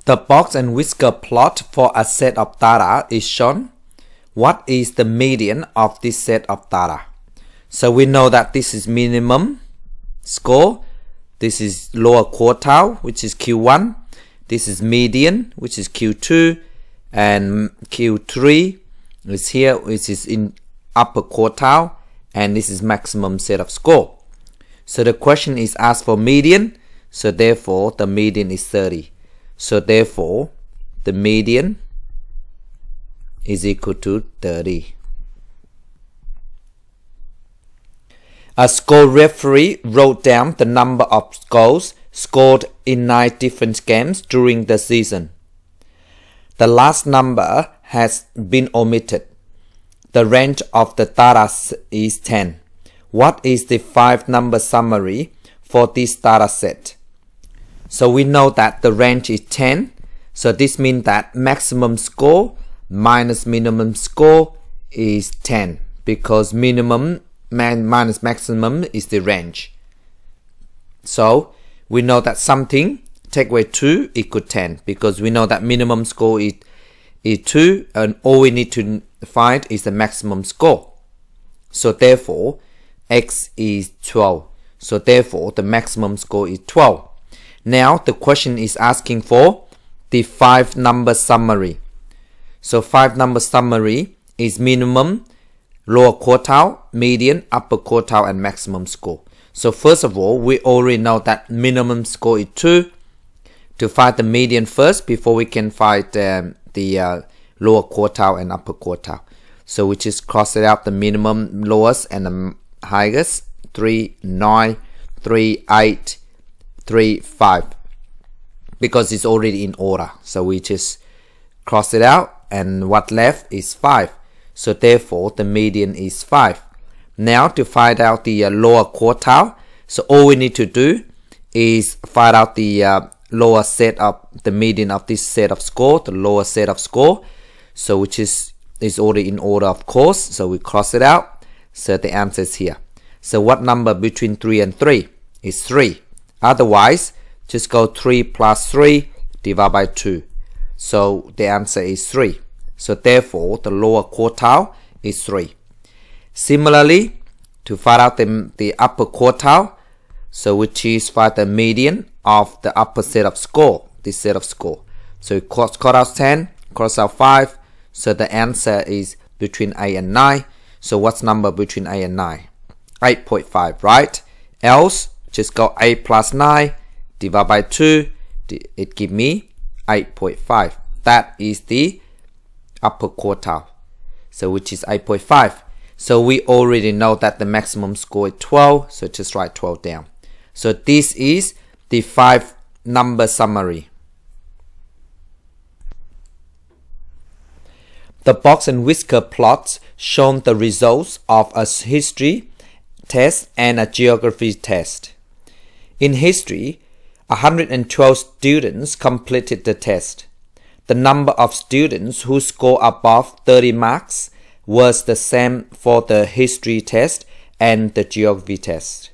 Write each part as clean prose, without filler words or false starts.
The box and whisker plot for a set of data is shown. What is the median of this set of data? So we know that this is minimum score, this is lower quartile, which is Q1, this is median, which is Q2, and Q3 is here, which is in upper quartile, and this is maximum set of score. So the question is asked for median, so therefore the median is 30. So therefore the median is equal to 30. A score referee wrote down the number of goals scored in 9 different games during the season. The last number has been omitted. The range of the data is 10. What is the 5-number summary for this data set? So we know that the range is 10. So this means that maximum score minus minimum score is 10, because minimum minus maximum is the range. So we know that something take away 2 equal 10, because we know that minimum score is 2, and all we need to find is the maximum score. So therefore x is 12. So therefore the maximum score is 12. Now the question is asking for the 5-number summary. So 5-number summary is minimum, lower quartile, median, upper quartile, and maximum score. So first of all, we already know that minimum score is 2. To find the median first before we can find the lower quartile and upper quartile. So we just cross it out, the minimum, lowest, and the highest. 3, 9, 3, 8, 3, 5. Because it's already in order. So we just cross it out, and what left is 5. So therefore the median is 5. Now to find out the lower quartile, so all we need to do is find out the lower set of the median of this set of score, the lower set of score. So which is already in order, of course. So we cross it out. So the answer is here. So what number between 3 and 3 is 3. Otherwise, just go 3 plus 3 divided by 2. So the answer is 3. So therefore the lower quartile is 3. Similarly, to find out the upper quartile, so which is find the median of the upper set of score, this set of score. So we cross out 10, cross out 5. So the answer is between 8 and 9. So what's number between 8 and 9? 8.5, right? Else, just go 8 plus 9 divided by 2. It give me 8.5. That is the upper quartile. So which is 8.5. So we already know that the maximum score is 12. So just write 12 down. So this is the 5-number summary. The box and whisker plots show the results of a history test and a geography test. In history, 112 students completed the test. The number of students who scored above 30 marks was the same for the history test and the geography test.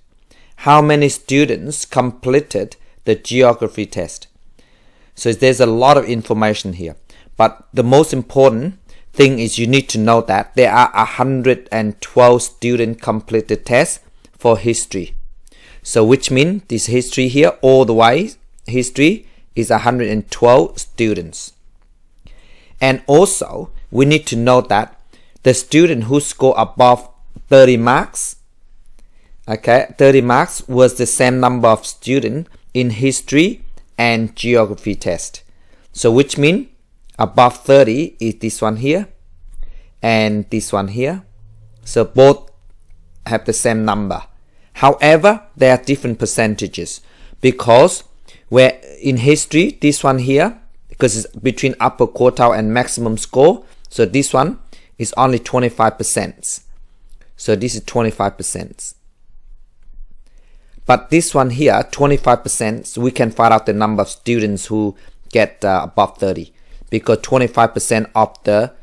How many students completed the geography test? So there's a lot of information here, but the most important thing is you need to know that there are 112 students complete the test for history. So which means this history here, all the way history is 112 students. And also we need to know that the student who scored above 30 marks, okay, 30 marks was the same number of students in history and geography test. So which means above 30 is this one here and this one here. So both have the same number. However, there are different percentages, because where in history, this one here, because it's between upper quartile and maximum score, so this one is only 25%. So this is 25%. But this one here, 25%, we can find out the number of students who get above 30, because 25% of the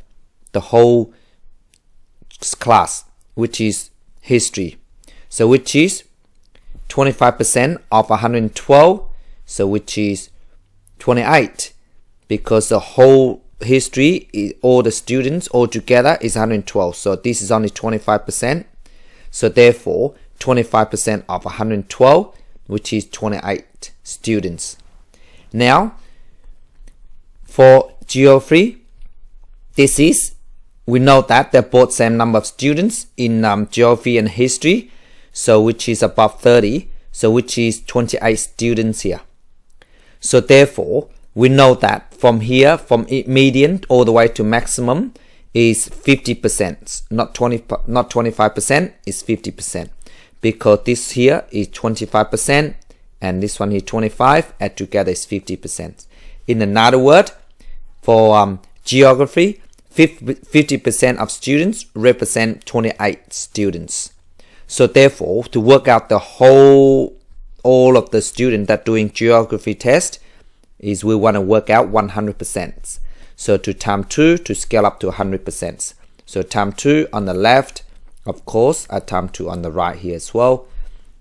whole class, which is history. So which is 25% of 112, so which is 28. because the whole history, all the students all together is 112. So this is only 25%. So therefore, 25% of 112, which is 28 students. Now, for geography, we know that they're both same number of students in geography and history, so which is above 30, so which is 28 students here. So therefore, we know that from here, from median all the way to maximum is 50%, not 25%, is 50%, because this here is 25% and this one here 25, add together is 50%. In another word, for geography, 50% of students represent 28 students. So therefore, to work out the all of the students that doing geography test, is we want to work out 100%. So to times 2 to scale up to 100%. So times 2 on the left, of course, times 2 on the right here as well.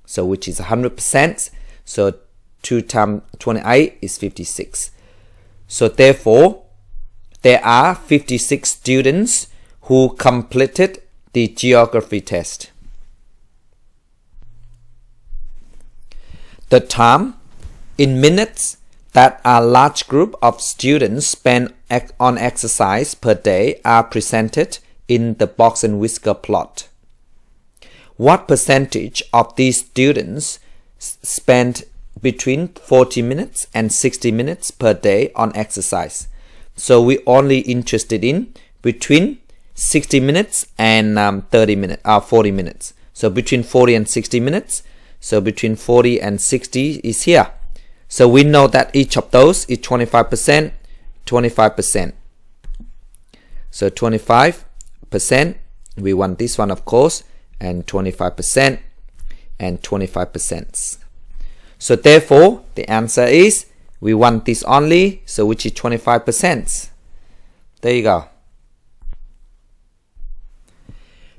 So which is 100%. So 2 times 28 is 56. So therefore, there are 56 students who completed the geography test. The time in minutes that a large group of students spend on exercise per day are presented in the Box-and-Whisker plot. What percentage of these students spend between 40 minutes and 60 minutes per day on exercise? So we're only interested in between 60 minutes and 40 minutes. So between 40 and 60 minutes. So between 40 and 60 is here. So we know that each of those is 25%, 25%. So 25%, we want this one of course, and 25% and 25%. So therefore, the answer is, we want this only, so which is 25%. There you go.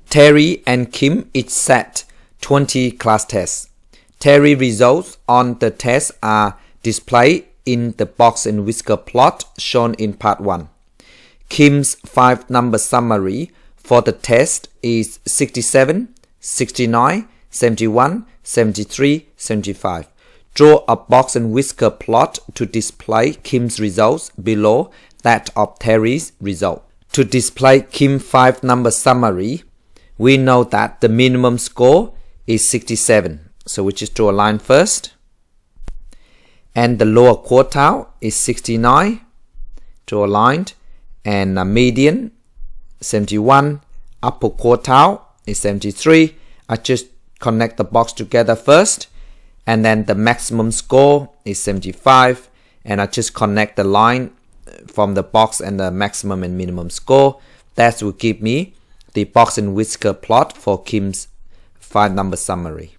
Terry and Kim each sat 20 class tests. Terry results on the test are displayed in the Box-and-Whisker plot shown in part 1. Kim's 5-number summary for the test is 67, 69, 71, 73, 75. Draw a Box-and-Whisker plot to display Kim's results below that of Terry's result. To display Kim's 5-number summary, we know that the minimum score is 67. So we just draw a line first. And the lower quartile is 69. Draw a line. And a median 71. Upper quartile is 73. I just connect the box together first. And then the maximum score is 75. And I just connect the line from the box and the maximum and minimum score. That will give me the Box-and-Whisker plot for Kim's 5-number summary.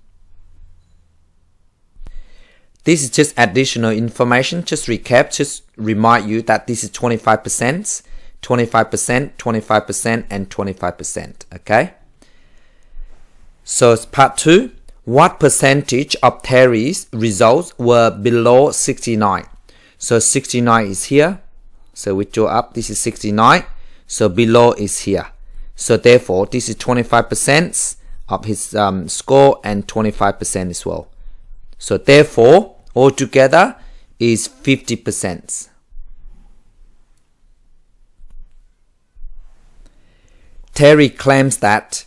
This is just additional information. Just recap, just remind you that this is 25%, 25%, 25%, and 25%. Okay? So it's part 2. What percentage of Terry's results were below 69? So 69 is here. So we draw up, this is 69. So below is here. So therefore, this is 25% of his score and 25% as well. So therefore, altogether is 50%. Terry claims that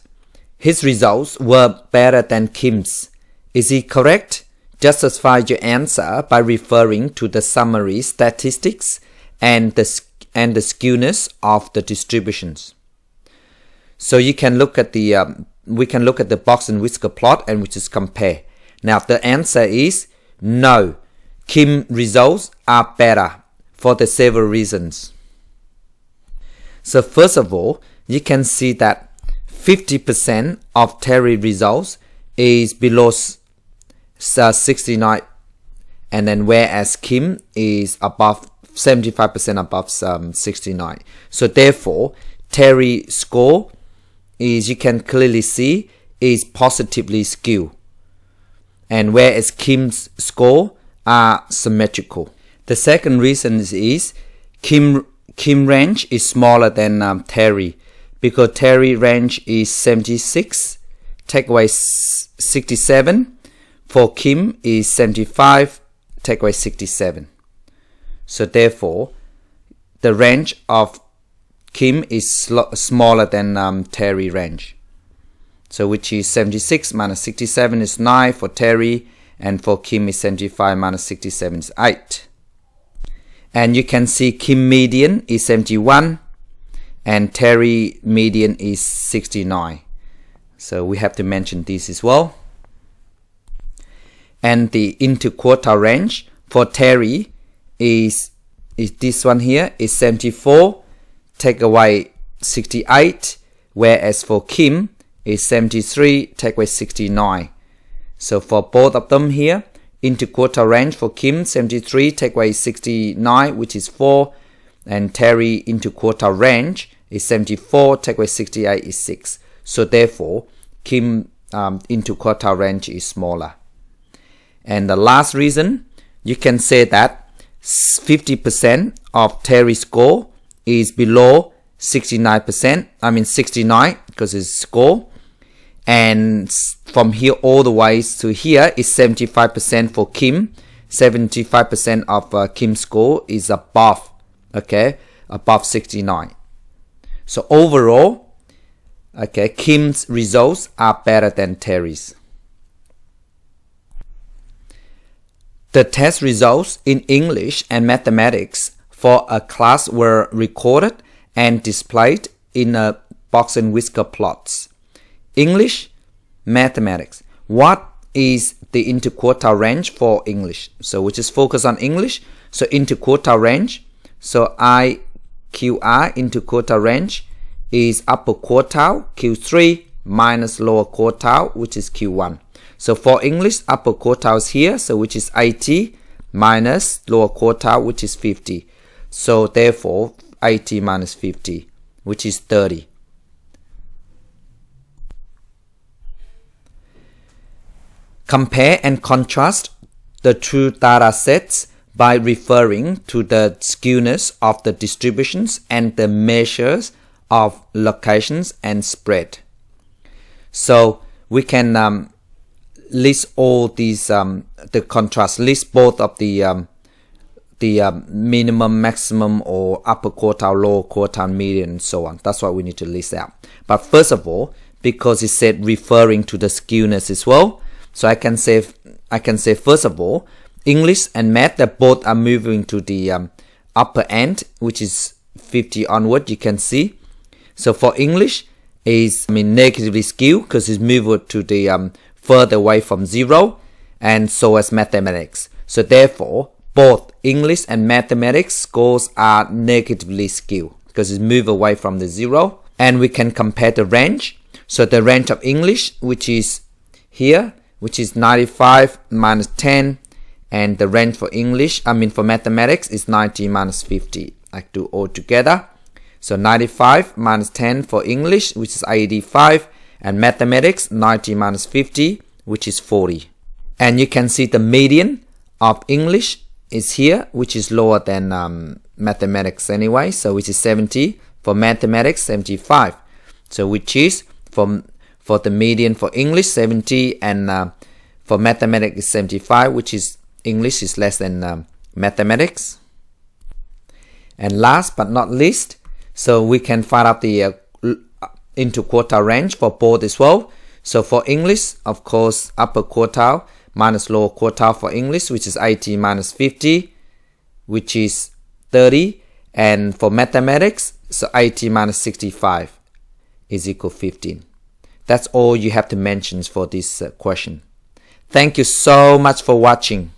his results were better than Kim's. Is he correct? Justify your answer by referring to the summary statistics and the skewness of the distributions. So you can look at the we can look at the Box-and-Whisker plot and we just compare. Now the answer is no. Kim results are better for the several reasons. So first of all, you can see that 50% of Terry results is below 69, and then whereas Kim is above 75% above 69. So therefore, Terry's score is, you can clearly see, is positively skewed, and whereas Kim's score are symmetrical. The second reason is Kim range is smaller than Terry, because Terry range is 76, take away 67. For Kim is 75, take away 67. So therefore, the range of Kim is smaller than Terry range. So which is 76 minus 67 is 9 for Terry, and for Kim is 75 minus 67 is 8. And you can see Kim median is 71 and Terry median is 69. So we have to mention this as well. And the interquartile range for Terry is this one here is 74, take away 68, whereas for Kim is 73, take away 69. So for both of them here, interquartile range for Kim 73, take away 69, which is 4, and Terry interquartile range is 74, take away 68 is 6. So therefore, Kim interquartile range is smaller. And the last reason, you can say that 50% of Terry's score is below 69%. I mean 69 because it's score. And from here all the way to here is 75% for Kim. 75% of Kim's score is above, okay, above 69. So overall, okay, Kim's results are better than Terry's. The test results in English and mathematics for a class were recorded and displayed in a Box-and-Whisker plots. English, mathematics. What is the interquartile range for English? So we just focus on English. So interquartile range. So IQR interquartile range is upper quartile, Q3, minus lower quartile, which is Q1. So for English, upper quartile is here, so which is 80, minus lower quartile, which is 50. So therefore, 80 minus 50, which is 30. Compare and contrast the two data sets by referring to the skewness of the distributions and the measures of locations and spread. So we can list all these, the contrast, list both of the minimum, maximum, or upper quartile, lower quartile, median, and so on. That's what we need to list out. But first of all, because it said referring to the skewness as well, so I can say first of all, English and math, that both are moving to the upper end, which is 50 onward, you can see. So for English is negatively skewed because it's moved to the further away from 0, and so as mathematics. So therefore, both English and mathematics scores are negatively skewed because it's moved away from the 0. And we can compare the range. So the range of English, which is here, which is 95 minus 10, and the range for for mathematics is 90 minus 50. I do all together. So 95 minus 10 for English, which is 85, and mathematics 90 minus 50, which is 40. And you can see the median of English is here, which is lower than mathematics anyway, so which is 70. For mathematics 75. So which is for the median for English 70, and for mathematics is 75, which is English is less than mathematics. And last but not least, so we can find out the interquartile range for both as well. So for English, of course, upper quartile minus lower quartile for English, which is 80 minus 50, which is 30. And for mathematics, so 80 minus 65 is equal 15. That's all you have to mention for this question. Thank you so much for watching.